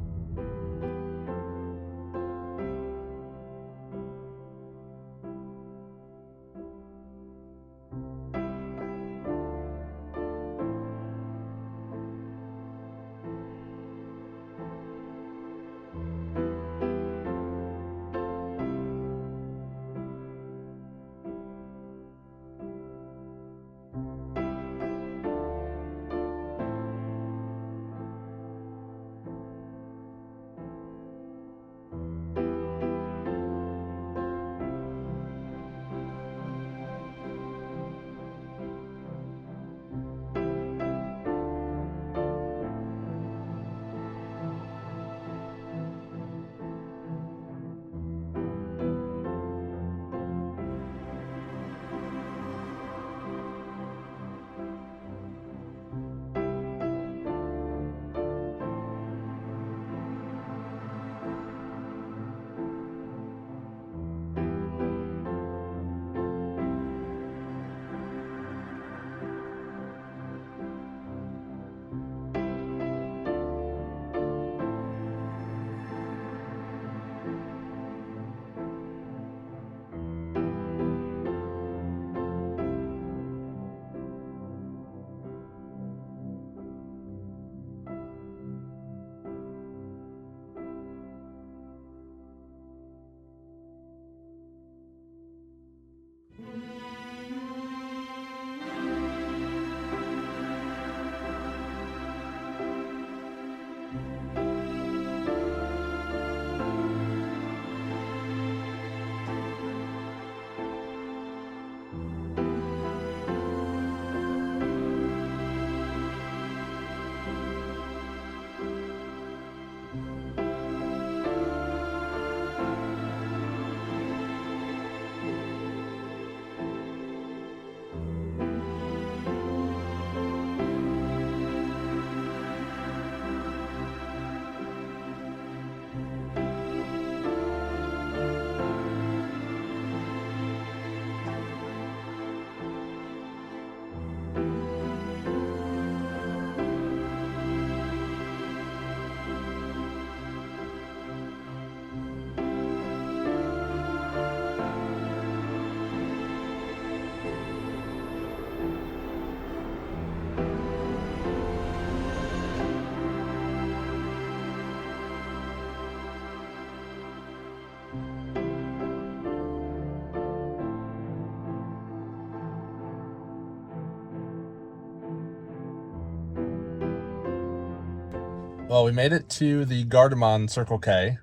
Well, we made it to the Gardermoen Circle K.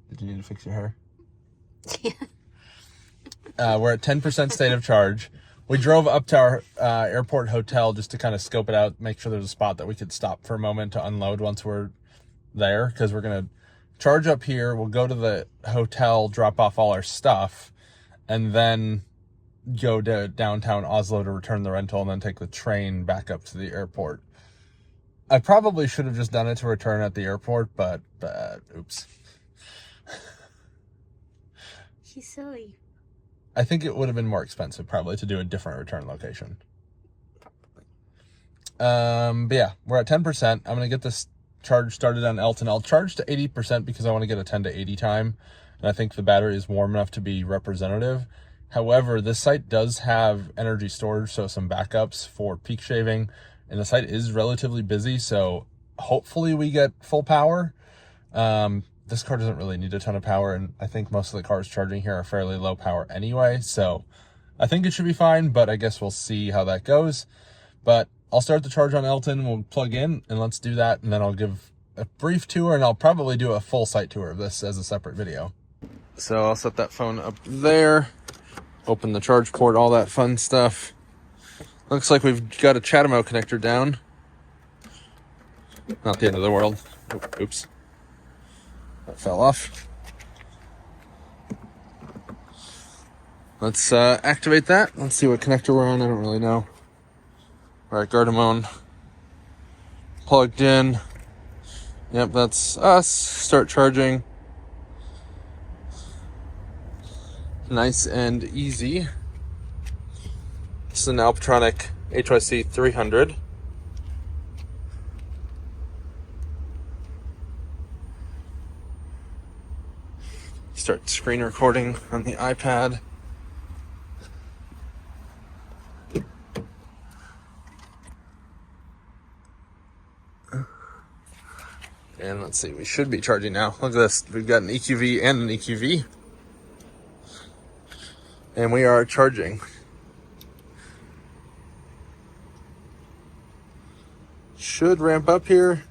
Did you need to fix your hair? Yeah. We're at 10% state of charge. We drove up to our airport hotel just to kind of scope it out, make sure there's a spot that we could stop for a moment to unload once we're there, because we're going to charge up here. We'll go to the hotel, drop off all our stuff, and then go to downtown Oslo to return the rental and then take the train back up to the airport. I probably should have just done it to return at the airport, but oops. He's silly. I think it would have been more expensive probably to do a different return location. But yeah, we're at 10%. I'm going to get this charge started on Elton. I'll charge to 80% because I want to get a 10 to 80 time. And I think the battery is warm enough to be representative. However, this site does have energy storage, so some backups for peak shaving. And the site is relatively busy, so hopefully we get full power. This car doesn't really need a ton of power, and I think most of the cars charging here are fairly low power anyway, so I think it should be fine, but I guess we'll see how that goes. But I'll start the charge on Elton, we'll plug in, and let's do that, and then I'll give a brief tour, and I'll probably do a full site tour of this as a separate video. So I'll set that phone up there, open the charge port, all that fun stuff. Looks like we've got a Chatamo connector down. Not the end of the world. Oops. That fell off. Let's activate that. Let's see what connector we're on. I don't really know. All right, Gardermoen. Plugged in. Yep, that's us. Start charging. Nice and easy. This is an Alptronic HYC 300. Start screen recording on the iPad. And let's see, we should be charging now. Look at this, we've got an EQV and an EQV. And we are charging. Should ramp up here.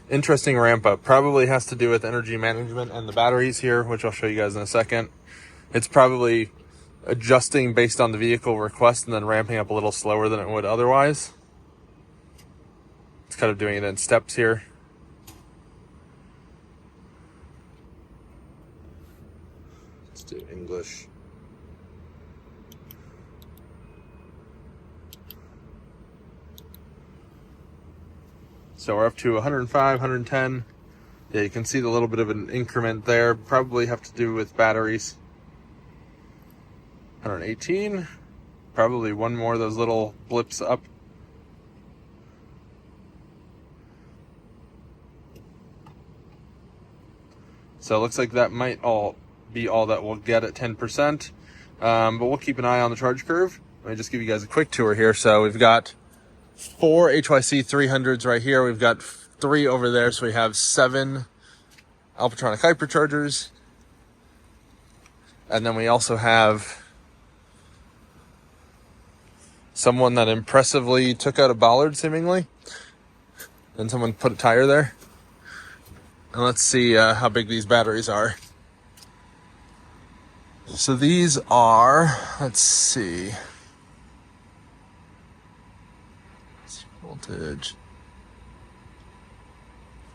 Interesting ramp up. Probably has to do with energy management and the batteries here, which I'll show you guys in a second. It's probably adjusting based on the vehicle request and then ramping up a little slower than it would otherwise. It's kind of doing it in steps here. Let's do English. So we're up to 105, 110. Yeah, you can see the little bit of an increment there. Probably have to do with batteries. 118. Probably one more of those little blips up. So it looks like that might all be all that we'll get at 10%. But we'll keep an eye on the charge curve. Let me just give you guys a quick tour here. So we've got 4 HYC 300s right here. We've got 3 over there, so we have 7 Alptronic hyperchargers. And then we also have someone that impressively took out a bollard, seemingly. And someone put a tire there. And let's see how big these batteries are. So these are, let's see. Voltage,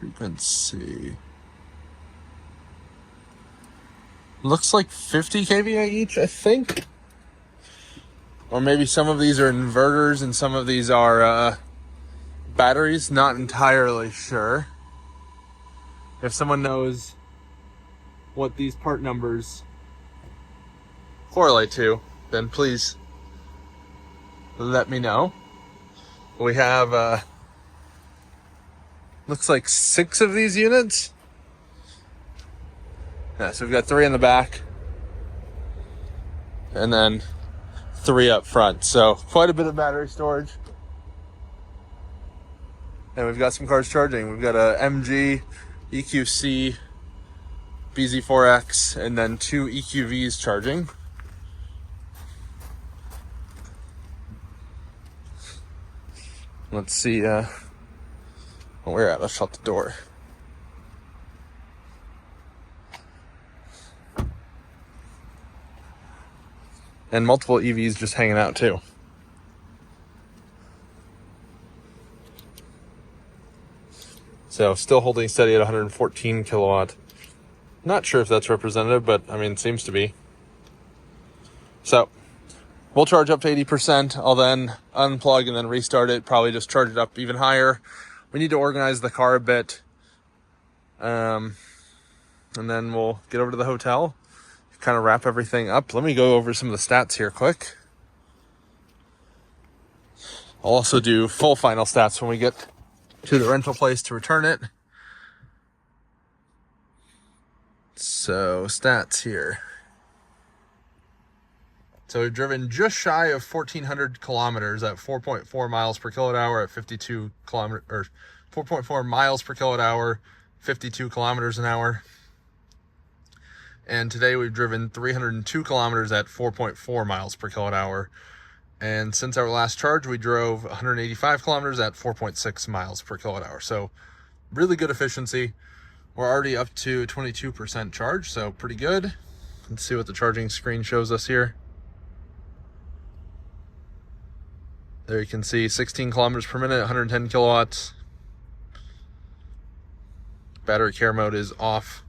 frequency, looks like 50 kVA each, I think, or maybe some of these are inverters and some of these are batteries, not entirely sure. If someone knows what these part numbers correlate to, then please let me know. We have, looks like 6 of these units. Yeah, so we've got 3 in the back. And then 3 up front. So quite a bit of battery storage. And we've got some cars charging. We've got a MG, EQC, BZ4X, and then 2 EQVs charging. Let's see where we're at. Let's shut the door. And multiple EVs just hanging out too. So still holding steady at 114 kilowatt. Not sure if that's representative, but I mean, it seems to be. So we'll charge up to 80%. I'll then unplug and then restart it. Probably just charge it up even higher. We need to organize the car a bit. And then we'll get over to the hotel, kind of wrap everything up. Let me go over some of the stats here quick. I'll also do full final stats when we get to the rental place to return it. So stats here. So we've driven just shy of 1,400 kilometers at 4.4 miles per kilowatt hour at 52 kilometers, or 4.4 miles per kilowatt hour, 52 kilometers an hour. And today we've driven 302 kilometers at 4.4 miles per kilowatt hour. And since our last charge, we drove 185 kilometers at 4.6 miles per kilowatt hour. So really good efficiency. We're already up to 22% charge, so pretty good. Let's see what the charging screen shows us here. There you can see 16 kilometers per minute, 110 kilowatts. Battery care mode is off.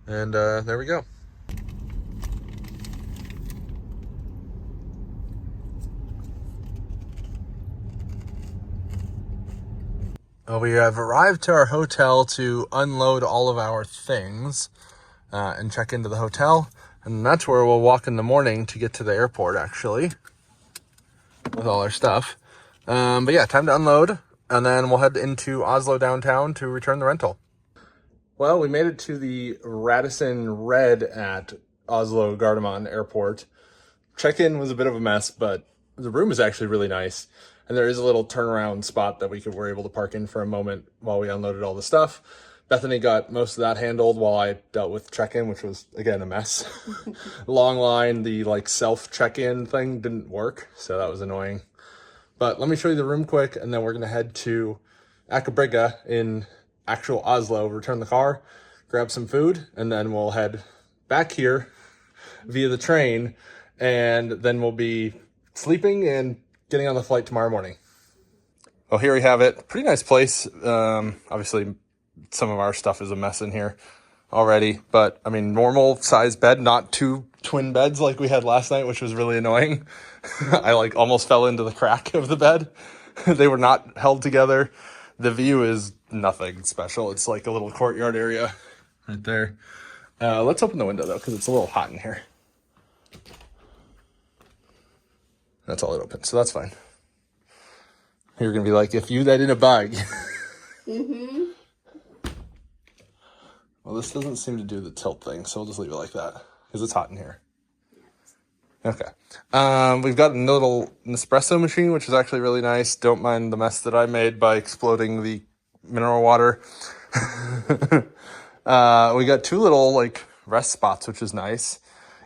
And there we go. Well, we have arrived to our hotel to unload all of our things and check into the hotel. And that's where we'll walk in the morning to get to the airport, actually, with all our stuff. But yeah, time to unload. And then we'll head into Oslo downtown to return the rental. Well, we made it to the Radisson Red at Oslo Gardermoen Airport. Check-in was a bit of a mess, but the room is actually really nice. And there is a little turnaround spot that were able to park in for a moment while we unloaded all the stuff. Bethany got most of that handled while I dealt with check-in, which was, again, a mess. Long line, the self check-in thing didn't work, so that was annoying. But let me show you the room quick, and then we're going to head to Aker Brygge in actual Oslo, return the car, grab some food, and then we'll head back here via the train, and then we'll be sleeping and getting on the flight tomorrow morning. Well, here we have it. Pretty nice place. Obviously, some of our stuff is a mess in here already, but I mean, normal size bed, not two twin beds like we had last night, which was really annoying. I almost fell into the crack of the bed. They were not held together. The view is nothing special. It's like a little courtyard area right there. Let's open the window though, because it's a little hot in here. That's all it opens, so that's fine. You're gonna be like, if you that in a bag. Mm-hmm. Well, this doesn't seem to do the tilt thing, so we'll just leave it like that because it's hot in here. Okay. We've got a little Nespresso machine, which is actually really nice. Don't mind the mess that I made by exploding the mineral water. We got two little rest spots, which is nice.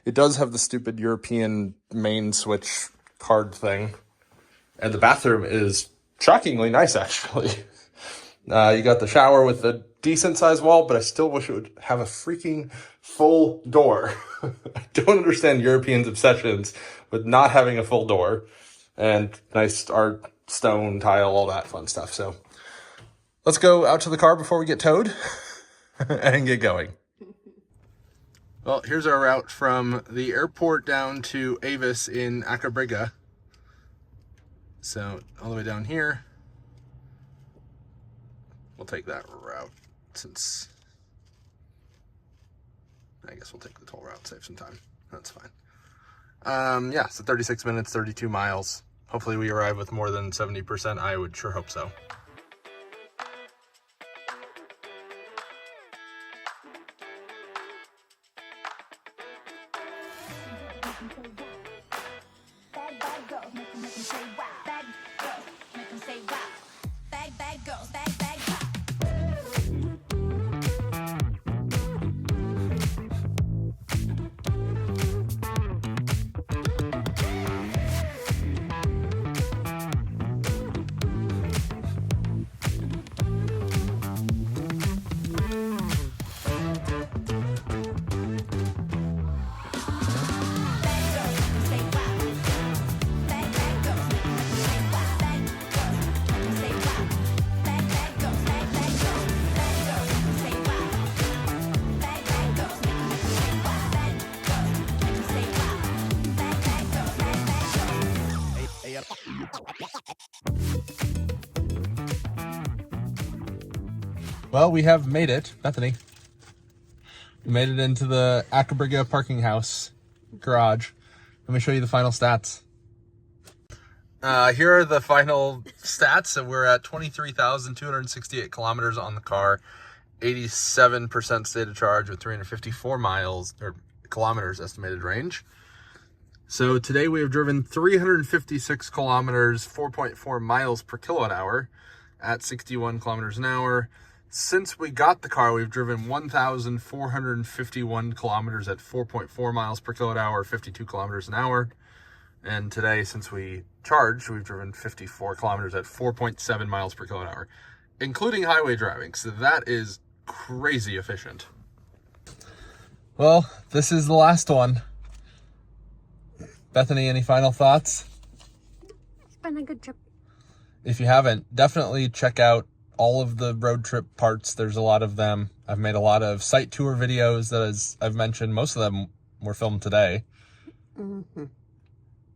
It does have the stupid European main switch card thing. And the bathroom is shockingly nice, actually. You got the shower with a decent sized wall, but I still wish it would have a freaking full door. I don't understand Europeans' obsessions with not having a full door. And nice art, stone, tile, all that fun stuff. So let's go out to the car before we get towed and get going. Well, here's our route from the airport down to Avis in Aker Brygge. So all the way down here. We'll take that route since I guess we'll take the toll route, save some time. That's fine. Yeah, so 36 minutes, 32 miles. Hopefully we arrive with more than 70%. I would sure hope so. Well, we have made it, Bethany. We made it into the Akebrygge parking house garage. Let me show you the final stats. Here are the final stats. So we're at 23,268 kilometers on the car, 87% state of charge with 354 miles or kilometers estimated range. So today we have driven 356 kilometers, 4.4 miles per kilowatt hour at 61 kilometers an hour. Since we got the car, we've driven 1,451 kilometers at 4.4 miles per kilowatt hour, 52 kilometers an hour. And today, since we charged, we've driven 54 kilometers at 4.7 miles per kilowatt hour, including highway driving. So that is crazy efficient. Well, this is the last one. Bethany, any final thoughts? It's been a good trip. If you haven't, definitely check out all of the road trip parts. There's a lot of them. I've made a lot of site tour videos that, as I've mentioned, most of them were filmed today. Mm-hmm.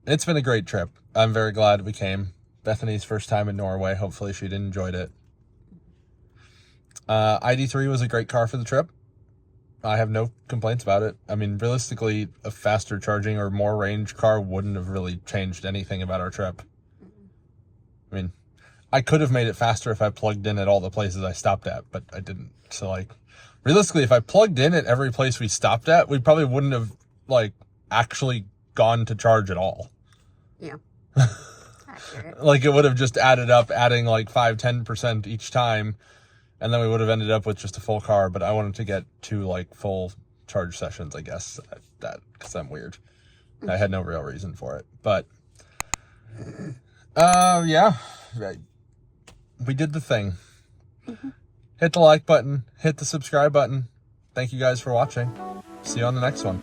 It's been a great trip. I'm very glad we came. Bethany's first time in Norway. Hopefully she enjoyed it. ID3 was a great car for the trip. I have no complaints about it. I mean, realistically, a faster charging or more range car wouldn't have really changed anything about our trip. I mean, I could have made it faster if I plugged in at all the places I stopped at, but I didn't. So, like, realistically, if I plugged in at every place we stopped at, we probably wouldn't have, like, actually gone to charge at all. Yeah. Accurate. Like, it would have just added up, adding, like, 5-10% each time, and then we would have ended up with just a full car. But I wanted to get 2, like, full charge sessions, I guess, because I'm weird. I had no real reason for it. But, yeah. We did the thing. Mm-hmm. Hit the like button. Hit the subscribe button. Thank you guys for watching. See you on the next one.